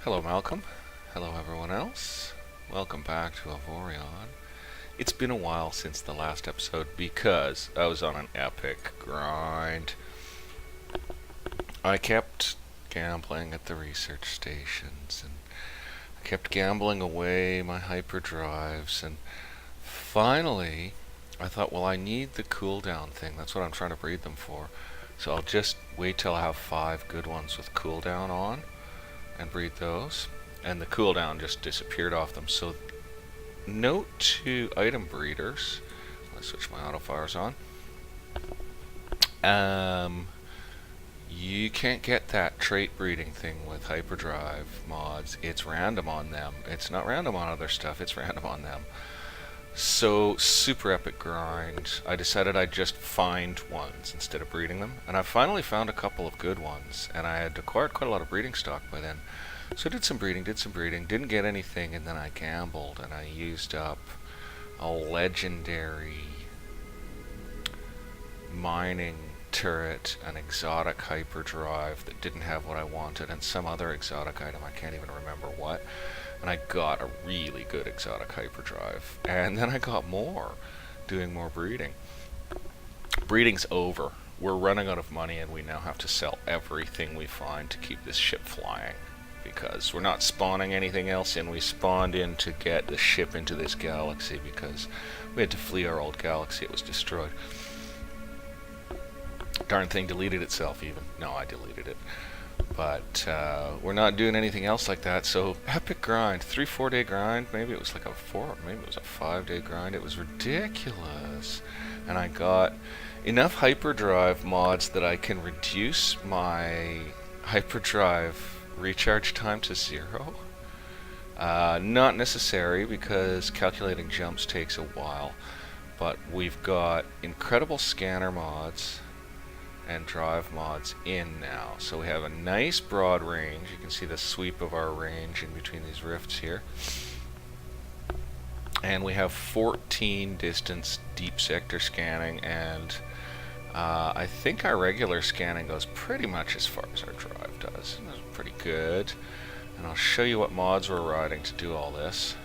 Hello, Malcolm. Hello, everyone else. Welcome back to Avorion. It's been a while since the last episode because I was on an epic grind. I kept gambling at the research stations, and I kept gambling away my hyperdrives, and finally I thought, well, I need the cooldown thing. That's what I'm trying to breed them for. So I'll just wait till I have 5 good ones with cooldown on and breed those, and the cooldown just disappeared off them. So note to item breeders, let's switch my auto fires on. You can't get that trait breeding thing with hyperdrive mods. It's random on them. It's not random on other stuff, it's random on them. So super epic grind. I decided I'd just find ones instead of breeding them, and I finally found a couple of good ones, and I had acquired quite a lot of breeding stock by then. So I did some breeding, didn't get anything, and then I gambled, and I used up a legendary mining turret, an exotic hyperdrive that didn't have what I wanted, and some other exotic item, I can't even remember what. And I got a really good exotic hyperdrive. And then I got more, doing more breeding. Breeding's over. We're running out of money, and we now have to sell everything we find to keep this ship flying, because we're not spawning anything else in. We spawned in to get the ship into this galaxy because we had to flee our old galaxy. It was destroyed. Darn thing deleted itself even. No, I deleted it. But we're not doing anything else like that. So epic grind, 3-4 day grind. Maybe it was like a 5-day grind. It was ridiculous. And I got enough hyperdrive mods that I can reduce my hyperdrive recharge time to 0. Not necessary, because calculating jumps takes a while. But we've got incredible scanner mods and drive mods in now. So we have a nice broad range. You can see the sweep of our range in between these rifts here. And we have 14 distance deep sector scanning, and I think our regular scanning goes pretty much as far as our drive does. That's pretty good. And I'll show you what mods we're riding to do all this.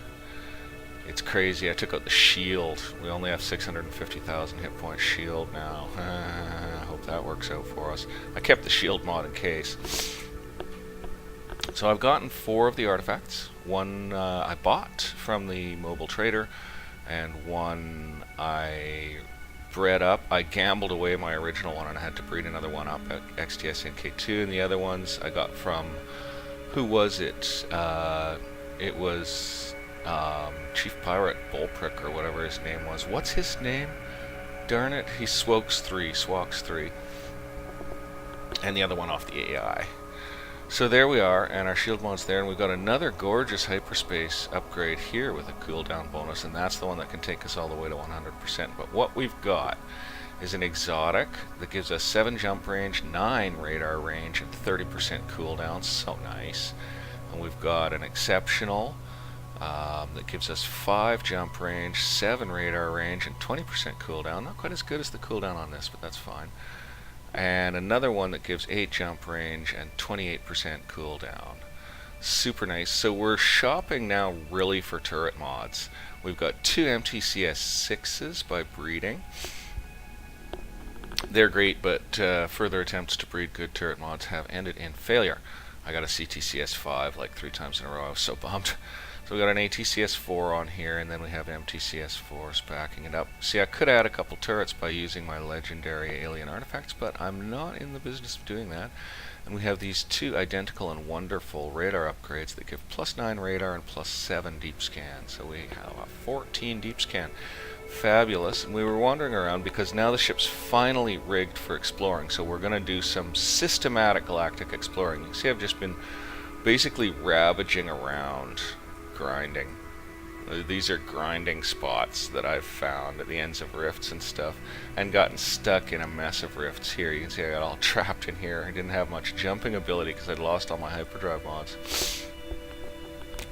It's crazy. I took out the shield. We only have 650,000 hit point shield now. I hope that works out for us. I kept the shield mod in case. So I've gotten 4 of the artifacts. One I bought from the mobile trader, and one I bred up. I gambled away my original one, and I had to breed another one up at XTSNK2, and the other ones I got from, who was it? It was Chief Pirate Bullprick, or whatever his name was. What's his name? Darn it, he Swoks 3. And the other one off the AI. So there we are, and our shield mod's there, and we've got another gorgeous hyperspace upgrade here with a cooldown bonus, and that's the one that can take us all the way to 100%. But what we've got is an exotic that gives us 7 jump range, 9 radar range, and 30% cooldown. So nice. And we've got an exceptional that gives us 5 jump range, 7 radar range, and 20% cooldown. Not quite as good as the cooldown on this, but that's fine. And another one that gives 8 jump range and 28% cooldown. Super nice. So we're shopping now really for turret mods. We've got 2 MTCS6s by breeding. They're great, but further attempts to breed good turret mods have ended in failure. I got a CTCS5 like 3 times in a row. I was so bummed. So we got an ATCS4 on here, and then we have MTCS4s backing it up. See, I could add a couple turrets by using my legendary alien artifacts, but I'm not in the business of doing that. And we have these 2 identical and wonderful radar upgrades that give +9 radar and +7 deep scan. So we have a 14 deep scan. Fabulous. And we were wandering around because now the ship's finally rigged for exploring. So we're going to do some systematic galactic exploring. You can see I've just been basically ravaging around, grinding. These are grinding spots that I've found at the ends of rifts and stuff, and gotten stuck in a mess of rifts here. You can see I got all trapped in here. I didn't have much jumping ability because I'd lost all my hyperdrive mods.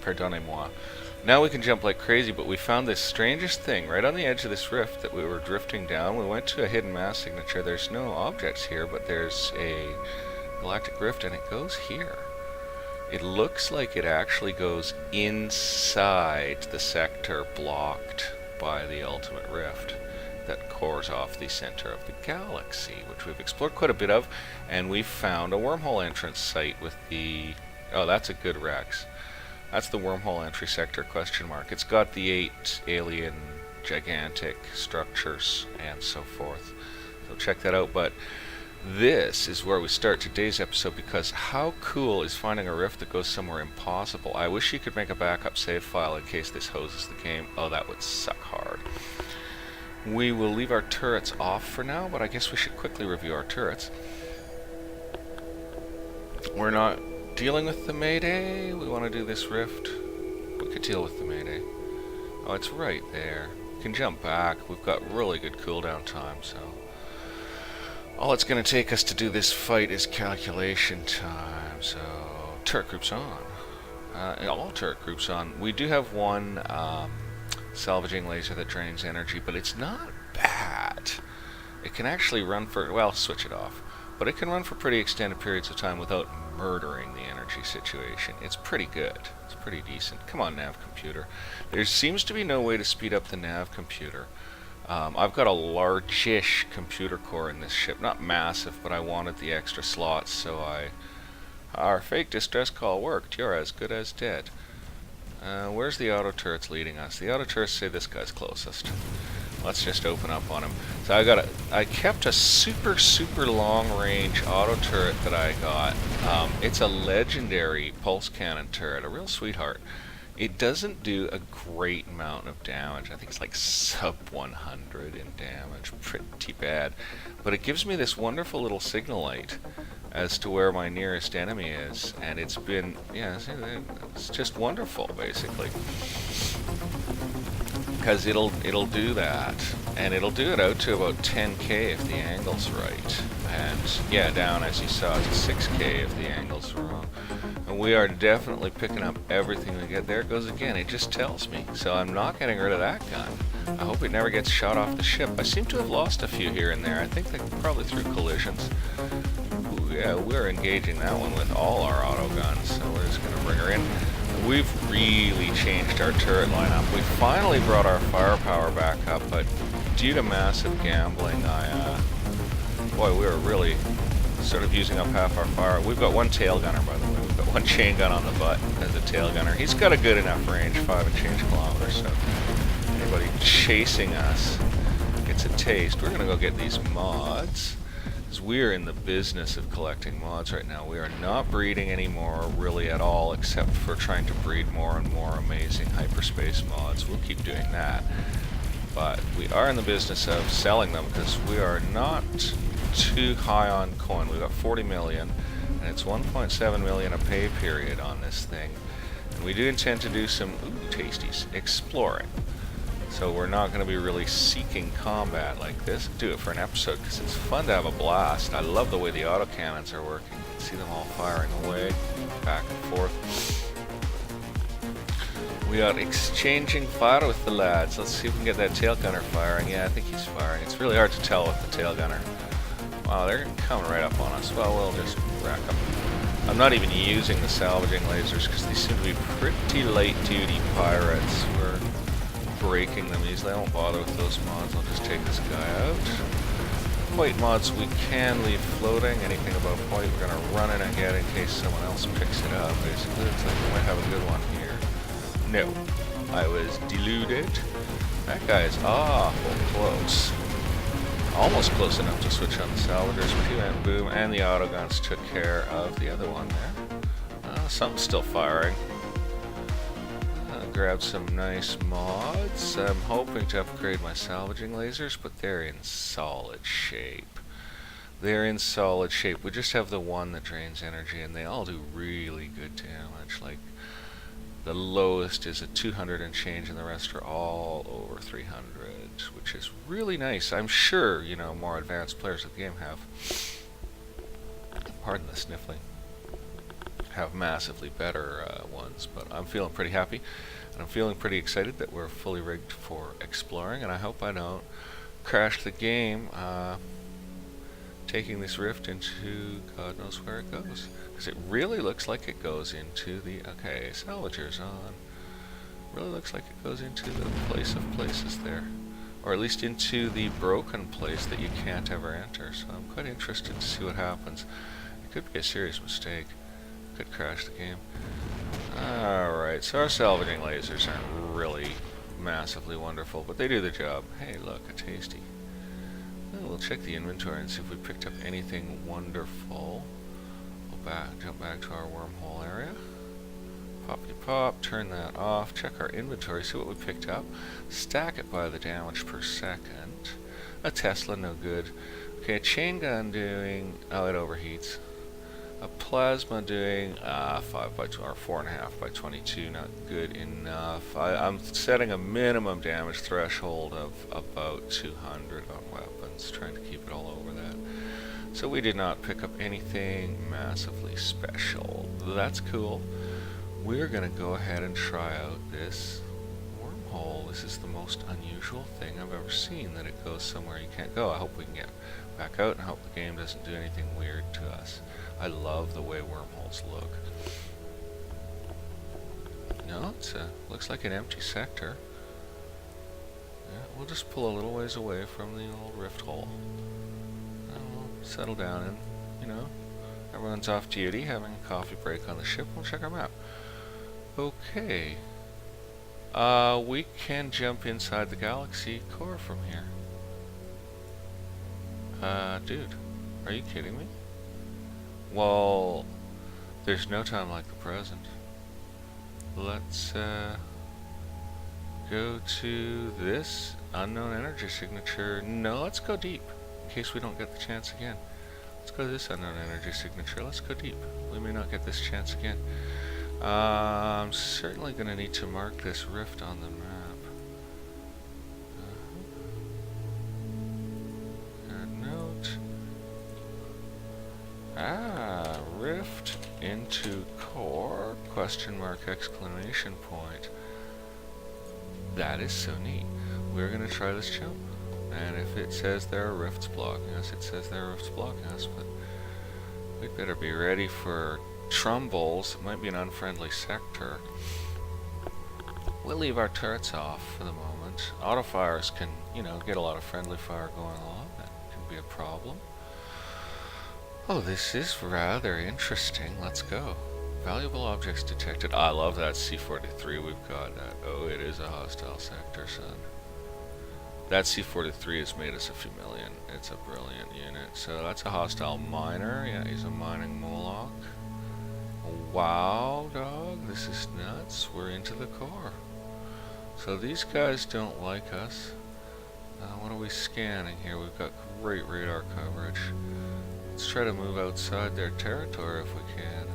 Pardonnez-moi. Now we can jump like crazy, but we found this strangest thing right on the edge of this rift that we were drifting down. We went to a hidden mass signature. There's no objects here, but there's a galactic rift, and it goes here. It looks like it actually goes inside the sector blocked by the ultimate rift that cores off the center of the galaxy, which we've explored quite a bit of, and we've found a wormhole entrance site with the... Oh, that's a good Rex. That's the wormhole entry sector question mark. It's got the 8 alien gigantic structures and so forth. So check that out. But this is where we start today's episode, because how cool is finding a rift that goes somewhere impossible? I wish you could make a backup save file in case this hoses the game. Oh, that would suck hard. We will leave our turrets off for now, but I guess we should quickly review our turrets. We're not dealing with the Mayday. We want to do this rift. We could deal with the Mayday. Oh, it's right there. We can jump back. We've got really good cooldown time, so... all it's going to take us to do this fight is calculation time. So, turret groups on. All turret groups on. We do have one salvaging laser that drains energy, but it's not bad. It can actually run for... well, switch it off. But it can run for pretty extended periods of time without murdering the energy situation. It's pretty good. It's pretty decent. Come on, nav computer. There seems to be no way to speed up the nav computer. I've got a large-ish computer core in this ship. Not massive, but I wanted the extra slots, so our fake distress call worked. You're as good as dead. Where's the auto turrets leading us? The auto turrets say this guy's closest. Let's just open up on him. So I kept a super long range auto turret that I got. It's a legendary pulse cannon turret, a real sweetheart. It doesn't do a great amount of damage. I think it's like sub 100 in damage. Pretty bad. But it gives me this wonderful little signal light as to where my nearest enemy is. And it's been, yeah, it's just wonderful, basically. Because it'll do that. And it'll do it out to about 10k if the angle's right. And yeah, down as you saw to 6k if the angle's wrong. And we are definitely picking up everything we get. There it goes again. It just tells me. So I'm not getting rid of that gun. I hope it never gets shot off the ship. I seem to have lost a few here and there. I think they probably through collisions. Ooh, yeah, we're engaging that one with all our auto guns. So we're just going to bring her in. We've really changed our turret lineup. We finally brought our firepower back up, but due to massive gambling, boy, we were really sort of using up half our fire. We've got one tail gunner, by the way. We've got one chain gun on the butt as a tail gunner. He's got a good enough range, 5 and change kilometers, so anybody chasing us gets a taste. We're going to go get these mods, because we're in the business of collecting mods right now. We are not breeding anymore, really at all, except for trying to breed more and more amazing hyperspace mods. We'll keep doing that. But we are in the business of selling them, because we are not too high on coin. We've got 40 million, and it's 1.7 million a pay period on this thing. And we do intend to do some, ooh, tasties, exploring. So we're not going to be really seeking combat like this. Do it for an episode, because it's fun to have a blast. I love the way the autocannons are working. You can see them all firing away, back and forth. We are exchanging fire with the lads. Let's see if we can get that tail gunner firing. Yeah, I think he's firing. It's really hard to tell with the tail gunner. Wow, they're coming right up on us. Well, we'll just rack them. I'm not even using the salvaging lasers because they seem to be pretty light-duty pirates. We're breaking them easily. I won't bother with those mods. I'll just take this guy out. White mods we can leave floating. Anything above white we're going to run in ahead in case someone else picks it up. Basically, looks like we might have a good one here. No, I was deluded. That guy is awful close. Almost close enough to switch on the salvagers. Pew and boom, and the autoguns took care of the other one there. Something's still firing. Grab some nice mods. I'm hoping to upgrade my salvaging lasers, but they're in solid shape. They're in solid shape. We just have the one that drains energy, and they all do really good damage. Like, the lowest is a 200 and change, and the rest are all over 300, which is really nice. I'm sure, you know, more advanced players of the game have, pardon the sniffling, have massively better ones, but I'm feeling pretty happy, and I'm feeling pretty excited that we're fully rigged for exploring, and I hope I don't crash the game taking this rift into God knows where it goes. Because it really looks like it goes into the... Okay, salvager's on. Really looks like it goes into the place of places there. Or at least into the broken place that you can't ever enter. So I'm quite interested to see what happens. It could be a serious mistake. Could crash the game. Alright, so our salvaging lasers aren't really massively wonderful, but they do the job. Hey, look, a tasty. Well, we'll check the inventory and see if we picked up anything wonderful. We'll jump back to our wormhole area. Poppy pop, turn that off, check our inventory, see what we picked up. Stack it by the damage per second. A Tesla, no good. Okay, a chain gun doing... Oh, it overheats. A plasma doing 5 by 2 or 4.5 by 22, not good enough. I'm setting a minimum damage threshold of about 200 on weapons, trying to keep it all over that. So we did not pick up anything massively special. That's cool. We're going to go ahead and try out this wormhole. This is the most unusual thing I've ever seen, that it goes somewhere you can't go. I hope we can get back out and hope the game doesn't do anything weird to us. I love the way wormholes look. No, it's looks like an empty sector. Yeah, we'll just pull a little ways away from the old rift hole. And we'll settle down and, you know, everyone's off duty, having a coffee break on the ship. We'll check our map. Okay. We can jump inside the galaxy core from here. Dude, are you kidding me? Well, there's no time like the present. Let's go to this unknown energy signature. No, let's go deep, in case we don't get the chance again. Let's go to this unknown energy signature. Let's go deep. We may not get this chance again. I'm certainly going to need to mark this rift on the map. Rift into core, question mark, exclamation point. That is so neat. We're going to try this jump. And if it says there are rifts blocking us, it says there are rifts blocking us, but we'd better be ready for trumbles. It might be an unfriendly sector. We'll leave our turrets off for the moment. Autofires can, you know, get a lot of friendly fire going along. That can be a problem. Oh, this is rather interesting. Let's go. Valuable objects detected. I love that C-43 we've got. Oh, it is a hostile sector, son. That C-43 has made us a few million. It's a brilliant unit. So that's a hostile miner. Yeah, he's a mining Moloch. Wow, dog. This is nuts. We're into the core. So these guys don't like us. What are we scanning here? We've got great radar coverage. Let's try to move outside their territory if we can.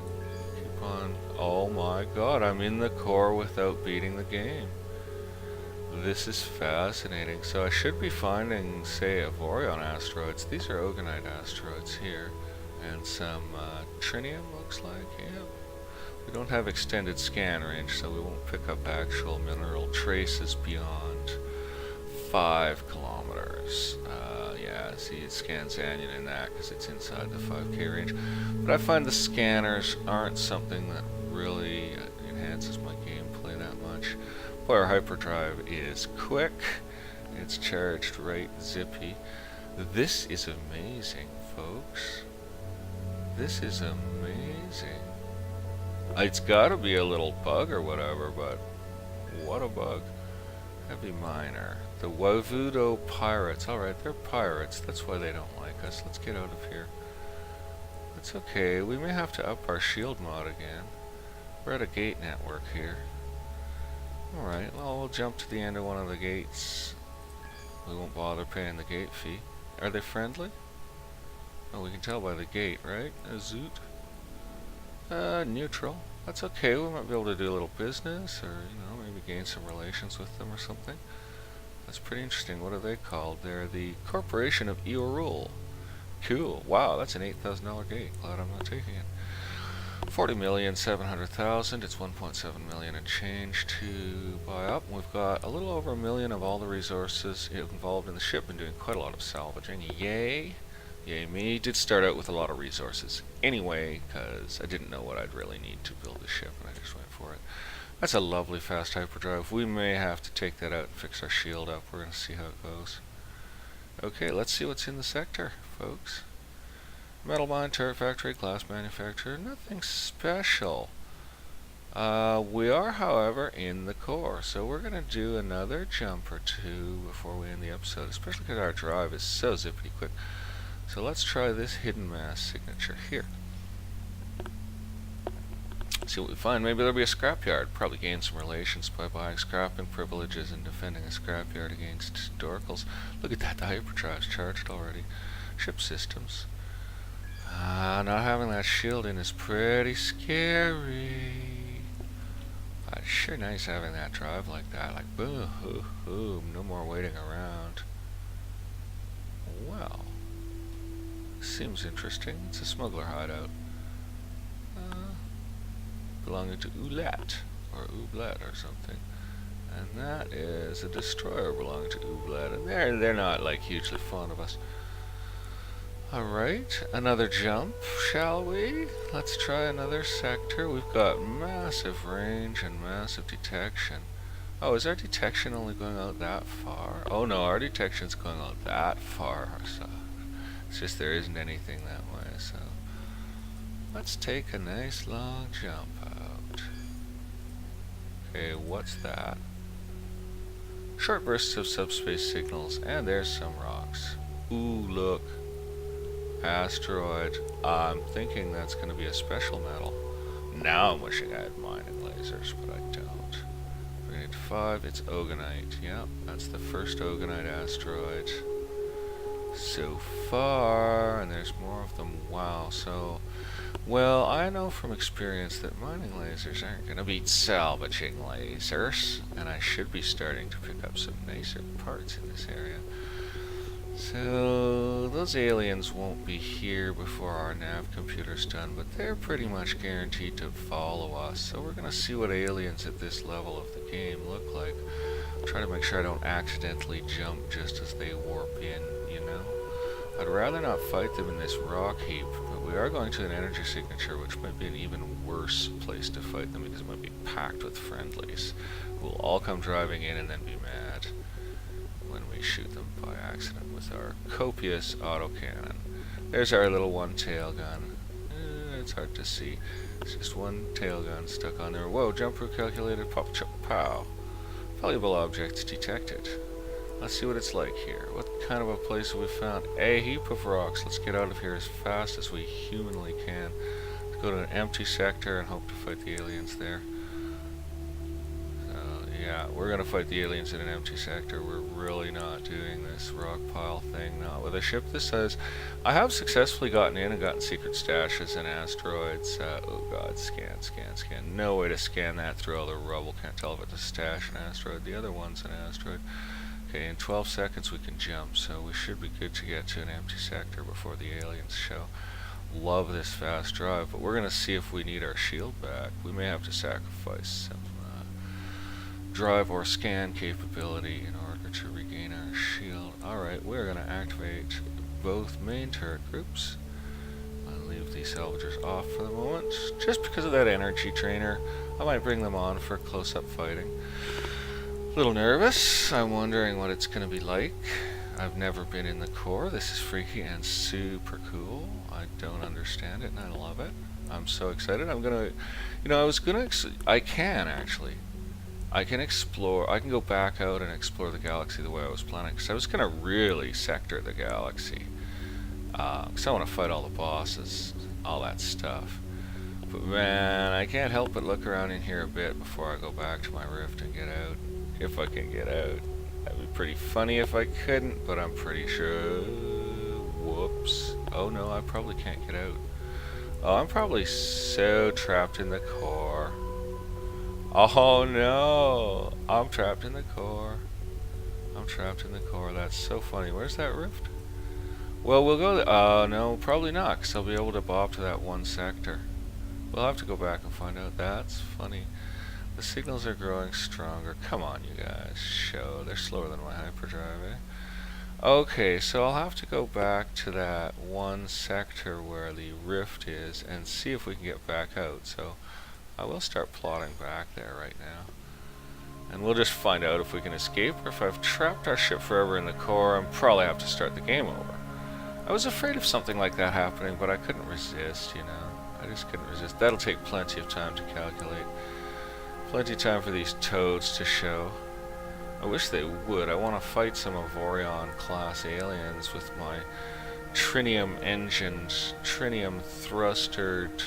Keep on. Oh my god, I'm in the core without beating the game. This is fascinating. So I should be finding, say, Avorion asteroids. These are Ogonite asteroids here. And some trinium, looks like. Yeah. We don't have extended scan range, so we won't pick up actual mineral traces beyond 5 kilometers. Yeah, see, it scans Anion in that because it's inside the 5K range. But I find the scanners aren't something that really enhances my gameplay that much. Boy, our hyperdrive is quick. It's charged right zippy. This is amazing, folks. This is amazing. It's gotta be a little bug or whatever, but what a bug. Heavy miner. The Wavudo pirates. Alright, they're pirates. That's why they don't like us. Let's get out of here. That's okay. We may have to up our shield mod again. We're at a gate network here. Alright, well, we'll jump to the end of one of the gates. We won't bother paying the gate fee. Are they friendly? Oh, we can tell by the gate, right? A zoot. Neutral. That's okay. We might be able to do a little business, or, you know, maybe gain some relations with them or something. That's pretty interesting. What are they called? They're the Corporation of Eorul. Cool. Wow, that's an $8,000 gate. Glad I'm not taking it. 40,700,000. It's 1.7 million and change to buy up. We've got a little over 1 million of all the resources involved in the ship and doing quite a lot of salvaging. Yay! Yay me. Did start out with a lot of resources anyway, because I didn't know what I'd really need to build a ship, and I just went for it. That's a lovely fast hyperdrive. We may have to take that out and fix our shield up. We're going to see how it goes. Okay, let's see what's in the sector, folks. Metal mine, turret factory, glass manufacturer, nothing special. We are, however, in the core, so we're going to do another jump or two before we end the episode, especially because our drive is so zippity quick. So let's try this hidden mass signature here. See what we find. Maybe there'll be a scrapyard. Probably gain some relations by buying scrapping privileges and defending a scrapyard against dorkles. Look at that, the hyperdrive's charged already. Ship systems. Not having that shield in is pretty scary. It's sure nice having that drive like that. Like, boom, no more waiting around. Well, seems interesting. It's a smuggler hideout. Belonging to Oulet, or Oublet or something. And that is a destroyer belonging to Oublet. And they're not, like, hugely fond of us. Alright, another jump, shall we? Let's try another sector. We've got massive range and massive detection. Oh, is our detection only going out that far? Oh no, our detection's going out that far. So it's just there isn't anything that way, so let's take a nice long jump out. Okay, what's that? Short bursts of subspace signals, and there's some rocks. Ooh, look. Asteroid. I'm thinking that's going to be a special metal. Now I'm wishing I had mining lasers, but I don't. Grenade 5, it's Ogonite. Yep, that's the first Ogonite asteroid so far, and there's more of them. Wow, so... Well, I know from experience that mining lasers aren't going to beat salvaging lasers, and I should be starting to pick up some nicer parts in this area. So, those aliens won't be here before our nav computer's done, but they're pretty much guaranteed to follow us. So we're going to see what aliens at this level of the game look like. Try to make sure I don't accidentally jump just as they warp in, you know? I'd rather not fight them in this rock heap, but we are going to an energy signature, which might be an even worse place to fight them because it might be packed with friendlies who will all come driving in and then be mad when we shoot them by accident with our copious autocannon. There's our little one tail gun. It's hard to see. It's just one tail gun stuck on there. Whoa, jump route calculated, pop, chop, pow. Valuable objects detected. Let's see what it's like here. What kind of a place have we found? A heap of rocks. Let's get out of here as fast as we humanly can. Let's go to an empty sector and hope to fight the aliens there. Yeah, we're gonna fight the aliens in an empty sector. We're really not doing this rock pile thing. Not with a ship this size. I have successfully gotten in and gotten secret stashes and asteroids. Oh god, scan. No way to scan that through all the rubble. Can't tell if it's a stash, an asteroid. The other one's an asteroid. Okay, in 12 seconds we can jump, so we should be good to get to an empty sector before the aliens show. Love this fast drive, but we're gonna see if we need our shield back. We may have to sacrifice some drive or scan capability in order to regain our shield. Alright, we're going to activate both main turret groups. I'll leave the salvagers off for the moment. Just because of that energy trainer, I might bring them on for close-up fighting. A little nervous. I'm wondering what it's going to be like. I've never been in the core. This is freaky and super cool. I don't understand it and I love it. I'm so excited. I'm going to... I can actually. I can explore, I can go back out and explore the galaxy the way I was planning, because I was going to really sector the galaxy, because I want to fight all the bosses, all that stuff. But man, I can't help but look around in here a bit before I go back to my rift and get out, if I can get out. That'd be pretty funny if I couldn't, but I'm pretty sure. Whoops. Oh no, I probably can't get out. Oh, I'm probably so trapped in the core. Oh no! I'm trapped in the core. I'm trapped in the core. That's so funny. Where's that rift? Well, we'll go there. No, probably not, because I'll be able to bob to that one sector. We'll have to go back and find out. That's funny. The signals are growing stronger. Come on, you guys. Show. They're slower than my hyperdrive, eh? Okay, so I'll have to go back to that one sector where the rift is and see if we can get back out. So I will start plotting back there right now. And we'll just find out if we can escape, or if I've trapped our ship forever in the core and probably have to start the game over. I was afraid of something like that happening, but I couldn't resist, you know. I just couldn't resist. That'll take plenty of time to calculate. Plenty of time for these toads to show. I wish they would. I want to fight some Avorion class aliens with my trinium engined, trinium thrustered,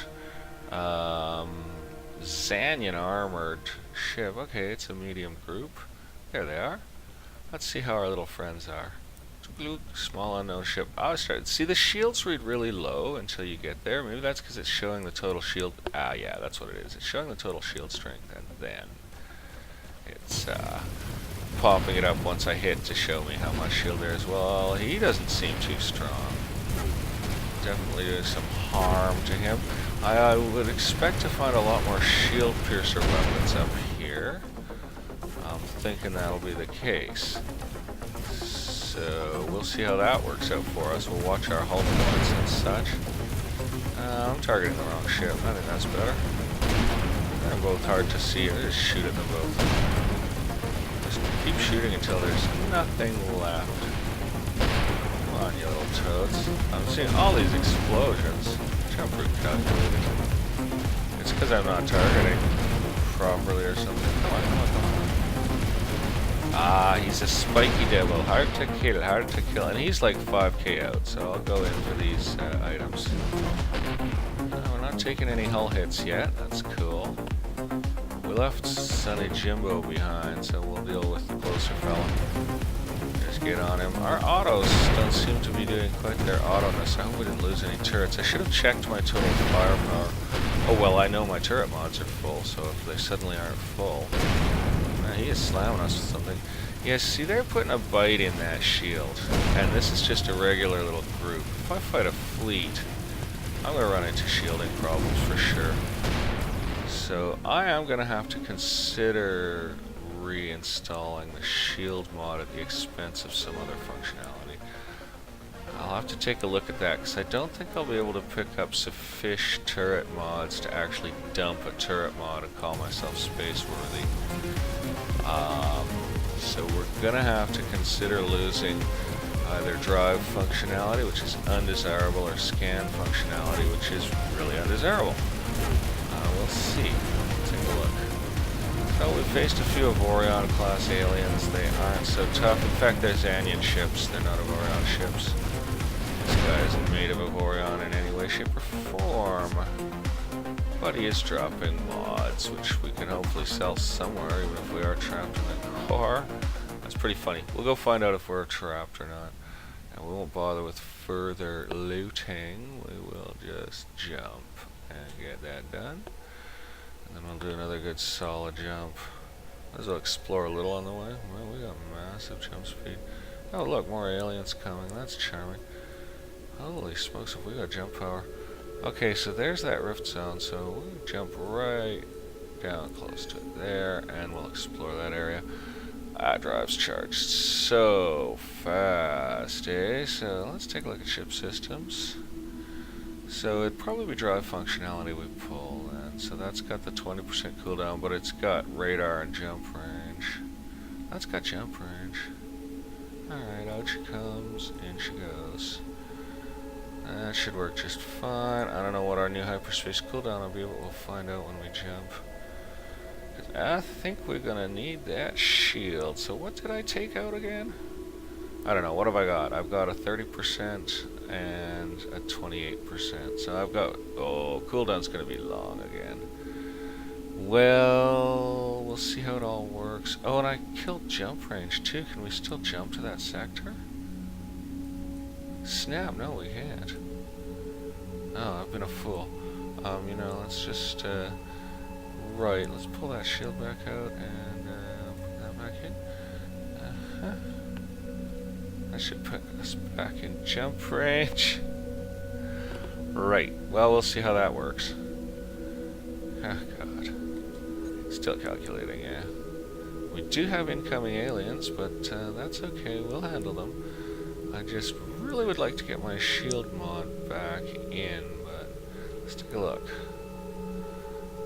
Xanian armored ship. Okay, it's a medium group. There they are. Let's see how our little friends are. Small unknown ship. Oh, see, the shields read really low until you get there. Maybe that's because it's showing the total shield. Ah, yeah, that's what it is. It's showing the total shield strength, and then it's popping it up once I hit to show me how much shield there is. Well, he doesn't seem too strong. Definitely doing some harm to him. I would expect to find a lot more shield piercer weapons up here. I'm thinking that'll be the case. So we'll see how that works out for us. We'll watch our hull points and such. I'm targeting the wrong ship. I think that's better. They're both hard to see. I just shoot at them both. Just keep shooting until there's nothing left. Come on, you little toads. I'm seeing all these explosions. Jump route calculated. It's because I'm not targeting properly or something. Come on, come on, come on. Ah, he's a spiky devil. Hard to kill, hard to kill. And he's like 5k out, so I'll go in for these items. No, we're not taking any hull hits yet. That's cool. We left Sonny Jimbo behind, so we'll deal with the closer fella. Just get on him. Our autos don't seem to be doing quite their auto-ness. I hope we didn't lose any turrets. I should have checked my total firepower. Oh well, I know my turret mods are full, so if they suddenly aren't full... He is slamming us with something. Yeah, see, they're putting a bite in that shield. And this is just a regular little group. If I fight a fleet, I'm going to run into shielding problems for sure. So I am going to have to consider reinstalling the shield mod at the expense of some other functionality. I'll have to take a look at that, because I don't think I'll be able to pick up sufficient turret mods to actually dump a turret mod and call myself space worthy. So we're gonna have to consider losing either drive functionality, which is undesirable, or scan functionality, which is really undesirable. We'll see. Take a look. So we faced a few Avorion class aliens. They aren't so tough. In fact, they're Xanian ships. They're not Avorion ships. This guy isn't made of Avorion in any way, shape, or form. But he is dropping mods, which we can hopefully sell somewhere, even if we are trapped in the core. That's pretty funny. We'll go find out if we're trapped or not. And we won't bother with further looting. We will just jump and get that done. And then we'll do another good solid jump. Might as well explore a little on the way. Well, we got massive jump speed. Oh look, more aliens coming. That's charming. Holy smokes, have we got jump power. Okay, so there's that rift zone, so we'll jump right down close to it there, and we'll explore that area. Drive's charged so fast, eh? So let's take a look at ship systems. So it'd probably be drive functionality we pull, and so that's got the 20% cooldown, but it's got radar and jump range. That's got jump range. Alright, out she comes, in she goes. That should work just fine. I don't know what our new hyperspace cooldown will be, but we'll find out when we jump. I think we're gonna need that shield. So what did I take out again? I don't know. What have I got? I've got a 30% and a 28%. So I've got... Oh, cooldown's gonna be long again. Well, we'll see how it all works. Oh, and I killed jump range too. Can we still jump to that sector? Snap, no we can't. Oh, I've been a fool. You know, let's just, right, let's pull that shield back out and, put that back in. That should put us back in jump range. Right, well, we'll see how that works. Oh, God. Still calculating, yeah. We do have incoming aliens, but, that's okay, we'll handle them. I just really would like to get my shield mod back in, but let's take a look.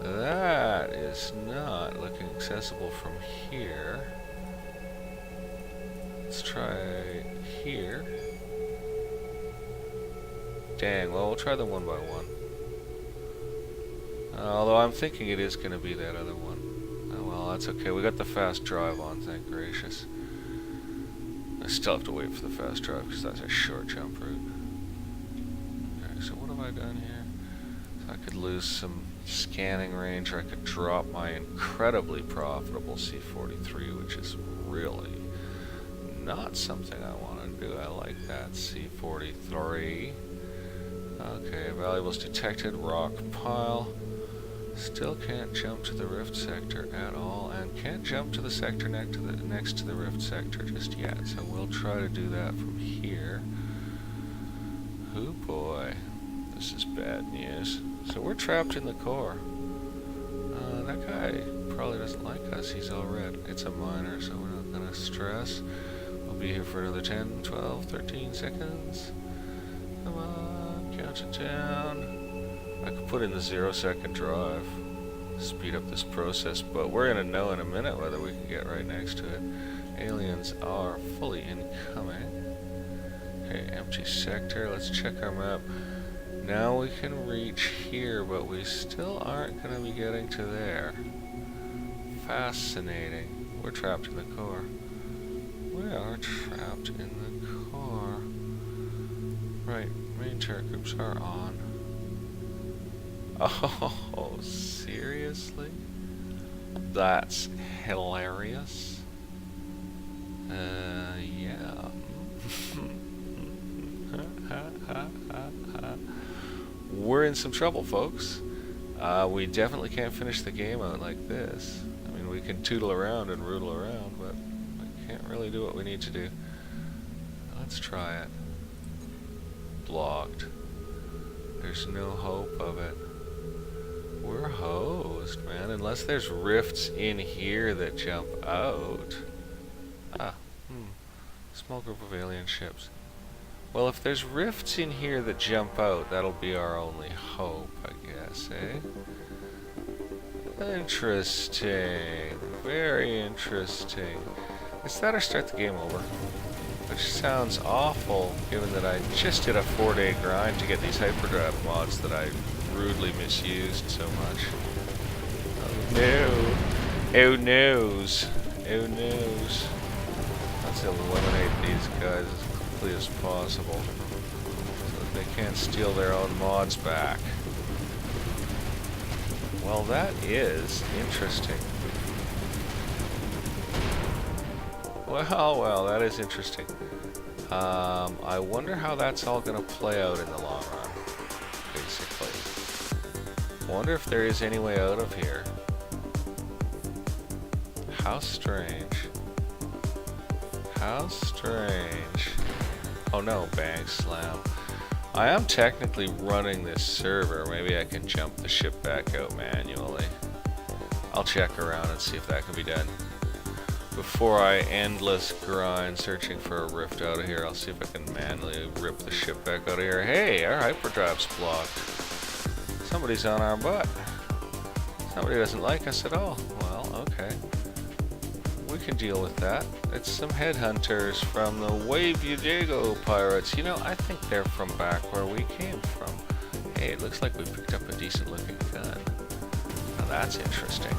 That is not looking accessible from here. Let's try here. Dang, well, we'll try them one by one. Although I'm thinking it is going to be that other one. Oh well, that's okay. We got the fast drive on, thank gracious. I still have to wait for the fast drive because that's a short jump route. Okay, so what have I done here? So I could lose some scanning range, or I could drop my incredibly profitable C43, which is really not something I want to do. I like that C43. Okay, valuables detected, rock pile. Still can't jump to the rift sector at all, and can't jump to the sector next to the rift sector just yet, so we'll try to do that from here. Oh boy, this is bad news. So we're trapped in the core. That guy probably doesn't like us, he's all red. It's a miner, so we're not gonna stress. We'll be here for another 10, 12, 13 seconds. Come on, count it down. I could put in the 0-second drive, speed up this process, but we're gonna know in a minute whether we can get right next to it. Aliens are fully incoming. Okay, empty sector, let's check our map. Now we can reach here, but we still aren't gonna be getting to there. Fascinating. We're trapped in the core. We are trapped in the core. Right, main turret groups are on. Oh, seriously? That's hilarious. Yeah. We're in some trouble, folks. We definitely can't finish the game out like this. I mean, we can tootle around and roodle around, but we can't really do what we need to do. Let's try it. Blocked. There's no hope of it. We're hosed, man, unless there's rifts in here that jump out. Small group of alien ships. Well, if there's rifts in here that jump out, that'll be our only hope, I guess, eh? Interesting. Very interesting. Is that or start the game over? Which sounds awful, given that I just did a 4-day grind to get these hyperdrive mods that I rudely misused so much. Oh no. Oh noes. Oh noes. Let's eliminate these guys as quickly as possible so that they can't steal their own mods back. Well, that is interesting. Well, that is interesting. I wonder how that's all going to play out in the long run, basically. I wonder if there is any way out of here. How strange. How strange. Oh no, bang slam. I am technically running this server. Maybe I can jump the ship back out manually. I'll check around and see if that can be done. Before I endless grind searching for a rift out of here, I'll see if I can manually rip the ship back out of here. Hey, our hyperdrive's blocked. Somebody's on our butt. Somebody doesn't like us at all. Well, okay. We can deal with that. It's some headhunters from the Diego pirates. You know, I think they're from back where we came from. Hey, it looks like we picked up a decent looking gun. Now that's interesting.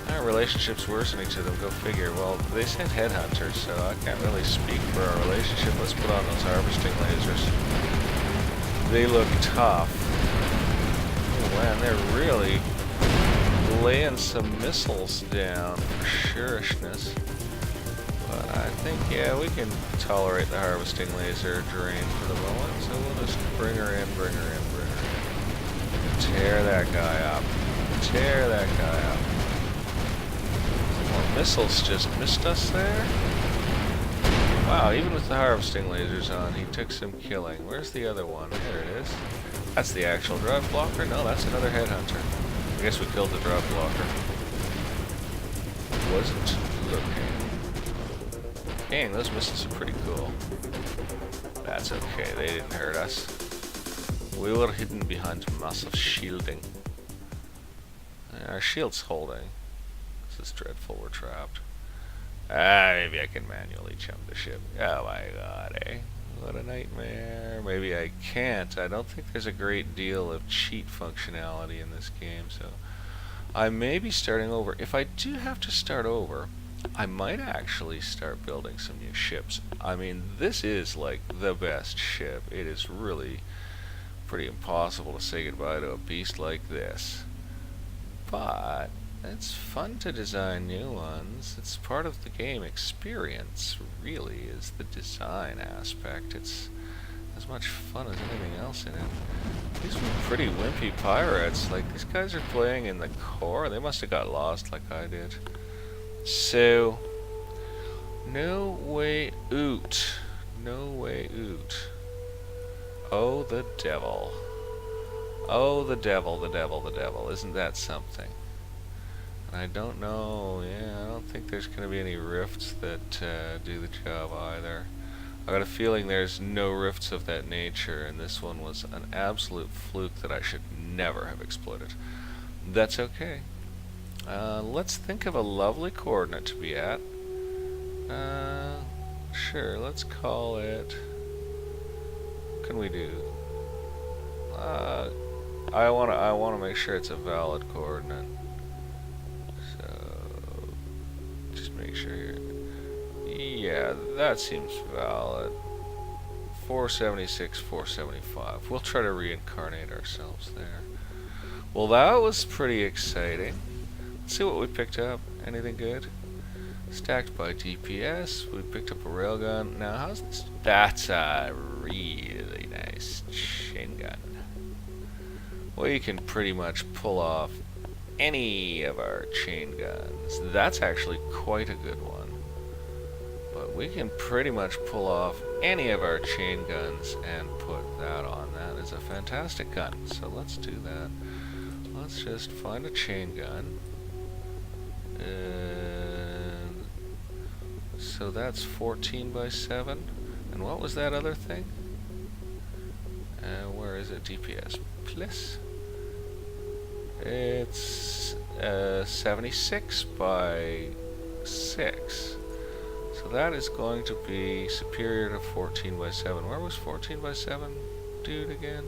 Our relationship's worsening to them, go figure. Well, they said headhunters, so I can't really speak for our relationship. Let's put on those harvesting lasers. They look tough. Oh man, they're really laying some missiles down for surishness. But I think, yeah, we can tolerate the harvesting laser drain for the moment, so we'll just bring her in, bring her in, bring her in. Tear that guy up. Tear that guy up. Missiles just missed us there. Wow, even with the harvesting lasers on, he took some killing. Where's the other one? There it is. That's the actual drive blocker? No, that's another headhunter. I guess we killed the drive blocker. Wasn't looking. Dang, those missiles are pretty cool. That's okay, they didn't hurt us. We were hidden behind massive shielding. Our shield's holding. This is dreadful, we're trapped. Maybe I can manually jump the ship. Oh my god, eh? What a nightmare. Maybe I can't. I don't think there's a great deal of cheat functionality in this game, so I may be starting over. If I do have to start over, I might actually start building some new ships. I mean, this is like the best ship. It is really pretty impossible to say goodbye to a beast like this. But it's fun to design new ones. It's part of the game experience, really, is the design aspect. It's as much fun as anything else in it. These were pretty wimpy pirates. Like, these guys are playing in the core. They must have got lost like I did. So, no way out. No way out. Oh, the devil. Oh, the devil, the devil, the devil. Isn't that something? And I don't know, yeah, I don't think there's going to be any rifts that do the job either. I got a feeling there's no rifts of that nature, and this one was an absolute fluke that I should never have exploited. That's okay. Let's think of a lovely coordinate to be at. Sure, let's call it... What can we do? I wanna make sure it's a valid coordinate. So just make sure here. Yeah, that seems valid. 476, 475. We'll try to reincarnate ourselves there. Well, that was pretty exciting. Let's see what we picked up. Anything good? Stacked by DPS. We picked up a railgun. Now, how's this? That's a really nice chain gun. We can pretty much pull off any of our chain guns. That's actually quite a good one. But we can pretty much pull off any of our chain guns and put that on. That is a fantastic gun. So let's do that. Let's just find a chain gun. And so that's 14 by 7. And what was that other thing? Where is it? DPS plus. It's 76 by 6. So that is going to be superior to 14 by 7. Where was 14 by 7 dude again?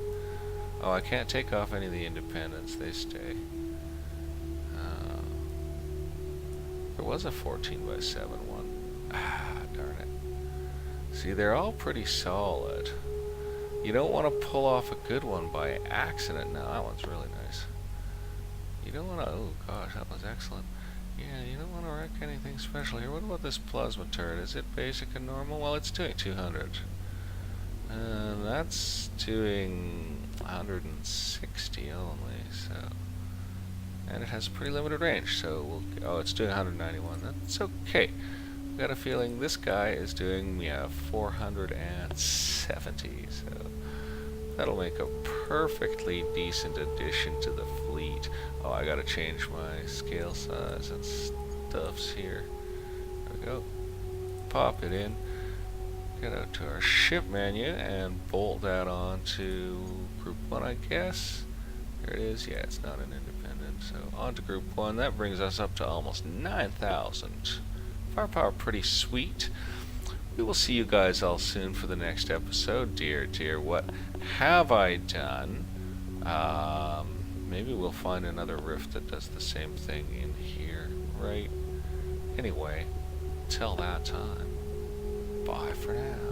Oh, I can't take off any of the independents. They stay. There was a 14 by 7 one. Ah, darn it. See, they're all pretty solid. You don't want to pull off a good one by accident. Now, that one's really nice. You don't want to... Oh, gosh, that was excellent. Yeah, you don't want to wreck anything special here. What about this plasma turret? Is it basic and normal? Well, it's doing 200. And that's doing 160 only, so... And it has a pretty limited range, so we'll... Oh, it's doing 191. That's okay. I've got a feeling this guy is doing, yeah, 470, so... That'll make a perfectly decent addition to the fleet. Oh, I gotta change my scale size and stuffs here. There we go. Pop it in. Get out to our ship menu and bolt that on to Group 1, I guess. There it is. Yeah, it's not an independent. So on to Group 1. That brings us up to almost 9,000. Firepower pretty sweet. We will see you guys all soon for the next episode. Dear, dear, what have I done? Maybe we'll find another rift that does the same thing in here, right? Anyway, till that time, bye for now.